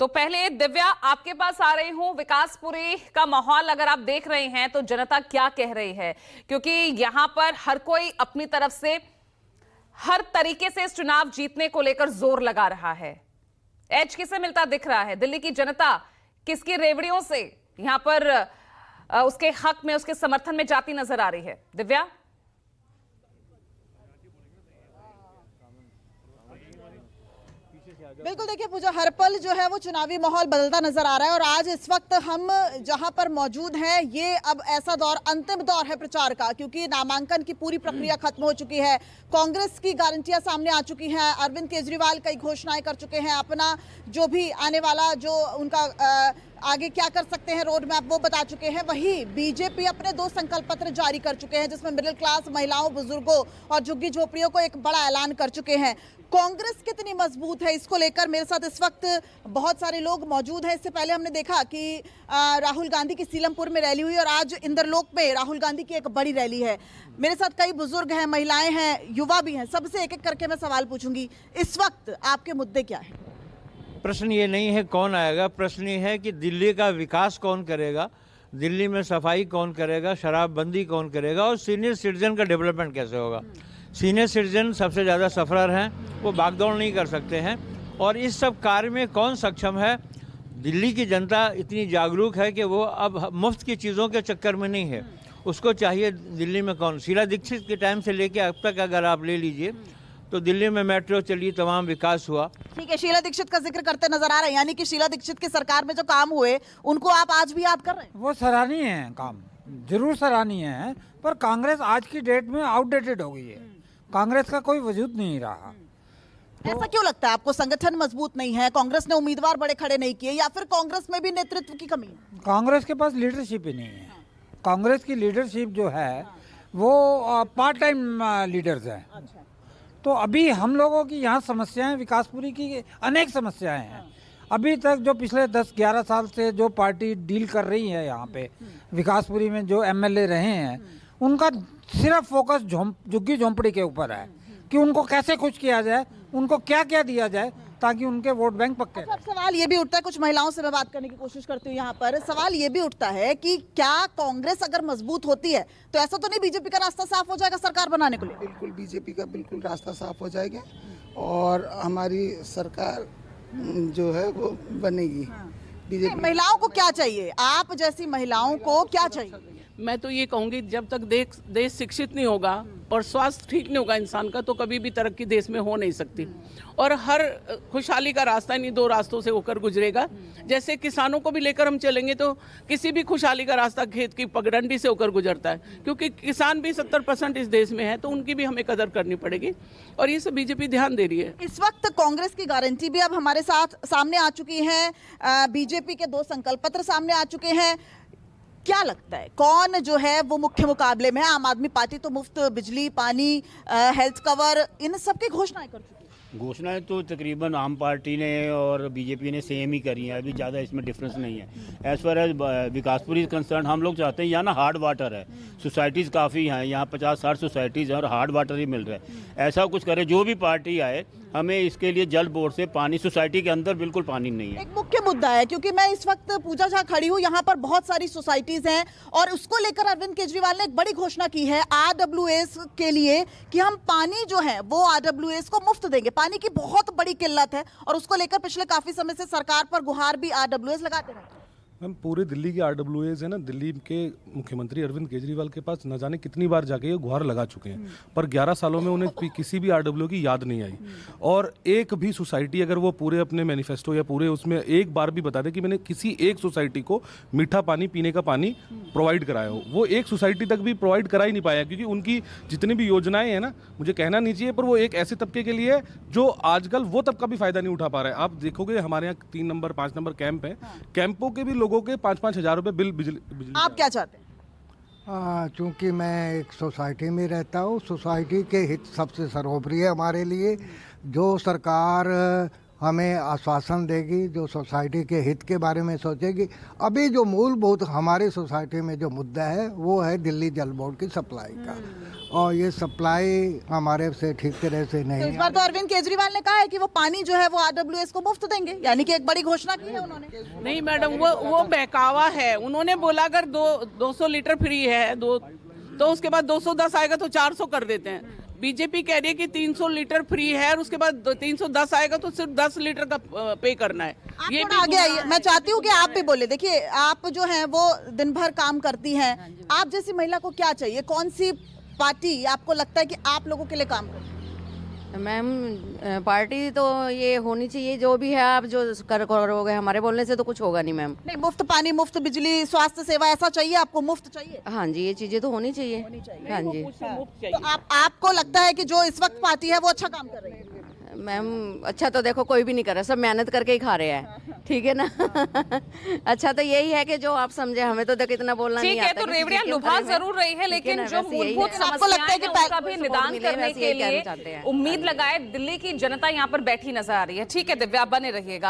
तो पहले दिव्या आपके पास आ रही हूं। विकासपुरी का माहौल अगर आप देख रहे हैं तो जनता क्या कह रही है, क्योंकि यहां पर हर कोई अपनी तरफ से हर तरीके से इस चुनाव जीतने को लेकर जोर लगा रहा है। एज किसे मिलता दिख रहा है? दिल्ली की जनता किसकी रेवड़ियों से यहां पर उसके हक में, उसके समर्थन में जाती नजर आ रही है? दिव्या, बिल्कुल देखिए पूजा, हर पल जो है वो चुनावी माहौल बदलता नजर आ रहा है और आज इस वक्त हम जहां पर मौजूद हैं ये अब ऐसा दौर, अंतिम दौर है प्रचार का, क्योंकि नामांकन की पूरी प्रक्रिया खत्म हो चुकी है। कांग्रेस की गारंटियां सामने आ चुकी हैं। अरविंद केजरीवाल कई घोषणाएं कर चुके हैं, अपना जो भी आने वाला जो उनका आगे क्या कर सकते हैं रोड मैप वो बता चुके हैं। वही बीजेपी अपने 2 संकल्प पत्र जारी कर चुके हैं, जिसमें मिडिल क्लास महिलाओं, बुजुर्गों और झुग्गी झोपड़ियों को एक बड़ा ऐलान कर चुके हैं। कांग्रेस कितनी मजबूत है, इसको लेकर मेरे साथ इस वक्त बहुत सारे लोग मौजूद हैं। इससे पहले हमने देखा कि राहुल गांधी की सीलमपुर में रैली हुई और आज इंदरलोक में राहुल गांधी की एक बड़ी रैली है। मेरे साथ कई बुजुर्ग हैं, महिलाएं हैं, युवा भी हैं। सबसे एक एक करके मैं सवाल पूछूंगी, इस वक्त आपके मुद्दे क्या है? प्रश्न ये नहीं है कौन आएगा, प्रश्न ये है कि दिल्ली का विकास कौन करेगा, दिल्ली में सफाई कौन करेगा, शराबबंदी कौन करेगा और सीनियर सिटीजन का डेवलपमेंट कैसे होगा। सीनियर सिटीजन सबसे ज़्यादा सफरर हैं, वो भागदौड़ नहीं कर सकते हैं और इस सब कार्य में कौन सक्षम है। दिल्ली की जनता इतनी जागरूक है कि वो अब मुफ्त की चीज़ों के चक्कर में नहीं है। उसको चाहिए दिल्ली में कौन। शीला दीक्षित के टाइम से लेके अब तक अगर आप ले लीजिए तो दिल्ली में मेट्रो चली, तमाम विकास हुआ। ठीक है, शीला दीक्षित का जिक्र करते नजर आ रहे हैं, यानी कि शीला दीक्षित की सरकार में जो काम हुए उनको आप आज भी याद कर रहे हैं? वो सराहनीय है, काम जरूर सराहनीय है, पर कांग्रेस आज की डेट में आउटडेटेड हो गई है। कांग्रेस का कोई वजूद नहीं रहा। ऐसा क्यों लगता है आपको? संगठन मजबूत नहीं है, कांग्रेस ने उम्मीदवार बड़े खड़े नहीं किए, या फिर कांग्रेस में भी नेतृत्व की कमी है? कांग्रेस के पास लीडरशिप ही नहीं है। कांग्रेस की लीडरशिप जो है वो पार्ट टाइम लीडर्स हैं। तो अभी हम लोगों की यहाँ समस्याएं, विकासपुरी की अनेक समस्याएं हैं। अभी तक जो पिछले 10-11 साल से जो पार्टी डील कर रही है यहाँ पे विकासपुरी में, जो एमएलए रहे हैं, उनका सिर्फ फोकस झुग्गी झोंपड़ी के ऊपर है कि उनको कैसे खुश किया जाए, उनको क्या क्या दिया जाए ताकि उनके वोट बैंक पक्के। अब सवाल ये भी उठता है, कुछ महिलाओं से मैं बात करने की कोशिश करती हूँ यहाँ पर, सवाल ये भी उठता है कि क्या कांग्रेस अगर मजबूत होती है तो ऐसा तो नहीं बीजेपी का रास्ता साफ हो जाएगा सरकार बनाने को लिए? बिल्कुल बीजेपी का बिल्कुल रास्ता साफ हो जाएगा और हमारी सरकार जो है वो बनेगी। बीजेपी महिलाओं को क्या चाहिए? आप जैसी महिलाओं को क्या चाहिए? मैं तो ये कहूँगी, जब तक देश शिक्षित नहीं होगा और स्वास्थ्य ठीक नहीं होगा इंसान का, तो कभी भी तरक्की देश में हो नहीं सकती। और हर खुशहाली का रास्ता इन्हीं 2 रास्तों से होकर गुजरेगा। जैसे किसानों को भी लेकर हम चलेंगे तो किसी भी खुशहाली का रास्ता खेत की पगडंडी से होकर गुजरता है, क्योंकि किसान भी 70% इस देश में है, तो उनकी भी हमें कदर करनी पड़ेगी और ये सब बीजेपी ध्यान दे रही है। इस वक्त कांग्रेस की गारंटी भी अब हमारे साथ सामने आ चुकी है, बीजेपी के 2 संकल्प पत्र सामने आ चुके हैं। क्या लगता है कौन जो है वो मुख्य मुकाबले में है? आम आदमी पार्टी तो मुफ्त बिजली, पानी, हेल्थ कवर, इन सब की घोषणाएं कर चुकी है। घोषणाएं तो तकरीबन आम पार्टी ने और बीजेपी ने सेम ही करी हैं, अभी ज़्यादा इसमें डिफरेंस नहीं है। As far as Vikaspuri concern, हम लोग चाहते हैं यहाँ ना हार्ड वाटर है, सोसाइटीज़ काफ़ी हैं, यहाँ 50-60 सोसाइटीज़ हैं और हार्ड वाटर ही मिल रहा है। ऐसा कुछ करे, जो भी पार्टी आए, हमें इसके लिए जल बोर्ड से पानी, सोसाइटी के अंदर बिल्कुल पानी नहीं है। एक मुख्य मुद्दा है, क्योंकि मैं इस वक्त पूजा जहाँ खड़ी हूँ यहाँ पर बहुत सारी सोसाइटीज हैं और उसको लेकर अरविंद केजरीवाल ने एक बड़ी घोषणा की है आरडब्ल्यूएस के लिए कि हम पानी जो है वो आरडब्ल्यूएस को मुफ्त देंगे। पानी की बहुत बड़ी किल्लत है और उसको लेकर पिछले काफी समय से सरकार पर गुहार भी आरडब्ल्यूएस लगाते रहते हैं। मैम, पूरे दिल्ली की आरडब्ल्यूएस है ना, दिल्ली के मुख्यमंत्री अरविंद केजरीवाल के पास न जाने कितनी बार जाके ये गुहार लगा चुके हैं, पर 11 सालों में उन्हें किसी भी आरडब्ल्यू की याद नहीं आई। और एक भी सोसाइटी अगर वो पूरे अपने मैनिफेस्टो या पूरे उसमें एक बार भी बता दे कि मैंने किसी एक सोसाइटी को मीठा पानी, पीने का पानी प्रोवाइड कराया हो, वो एक सोसाइटी तक भी प्रोवाइड करा ही नहीं पाया। क्योंकि उनकी जितनी भी योजनाएं हैं ना, मुझे कहना नहीं चाहिए, पर वो एक ऐसे तबके के लिए जो आजकल वो तबका भी फायदा नहीं उठा पा रहा है। आप देखोगे हमारे यहाँ 3 नंबर 5 नंबर कैंप है, कैंपों के भी लोगों के 5-5 हज़ार रुपए बिल बिजली। आप क्या चाहते हैं? चूँकि मैं एक सोसाइटी में रहता हूँ, सोसाइटी के हित सबसे सर्वोपरि है हमारे लिए। जो सरकार हमें आश्वासन देगी, जो सोसाइटी के हित के बारे में सोचेगी। अभी जो मूलभूत हमारी सोसाइटी में जो मुद्दा है वो है दिल्ली जल बोर्ड की सप्लाई का, और ये सप्लाई हमारे से ठीक तरह से तो नहीं इस बार तो अरविंद केजरीवाल ने कहा है कि वो पानी जो है वो आरडब्ल्यूएस को मुफ्त देंगे, यानी कि एक बड़ी घोषणा की है उन्होंने। नहीं मैडम, वो बहकावा है। उन्होंने बोला अगर 200 लीटर फ्री है तो उसके बाद 210 आएगा तो 400 कर देते हैं। बीजेपी कह रही है कि 300 लीटर फ्री है और उसके बाद 310 आएगा तो सिर्फ 10 लीटर का पे करना है। आप थोड़ा आगे आइए, मैं चाहती हूँ कि आप भी बोले। देखिए, आप जो हैं वो दिन भर काम करती हैं, आप जैसी महिला को क्या चाहिए? कौन सी पार्टी आपको लगता है कि आप लोगों के लिए काम करे? मैम, पार्टी तो ये होनी चाहिए, जो भी है आप जो करोगे, हमारे बोलने से तो कुछ होगा नहीं मैम। नहीं, मुफ्त पानी, मुफ्त बिजली, स्वास्थ्य सेवा, ऐसा चाहिए आपको? मुफ्त चाहिए? हाँ जी, ये चीजें तो होनी चाहिए। हाँ जी। तो आपको लगता है कि जो इस वक्त पार्टी है वो अच्छा काम कर रही है? मैम, अच्छा तो देखो कोई भी नहीं कर रहा, सब मेहनत करके ही खा रहे हैं, ठीक है ना। अच्छा तो यही है कि जो आप समझे, हमें तो देखो इतना बोलना नहीं ठीक आता। है, तो रेवड़ियां लुभा जरूर रही है, लेकिन जो मूलभूत समस्याएं हैं उनका भी निदान करने के लिए उम्मीद लगाए दिल्ली की जनता यहाँ पर बैठी नजर आ रही है। ठीक है दिव्या, बने रहिएगा।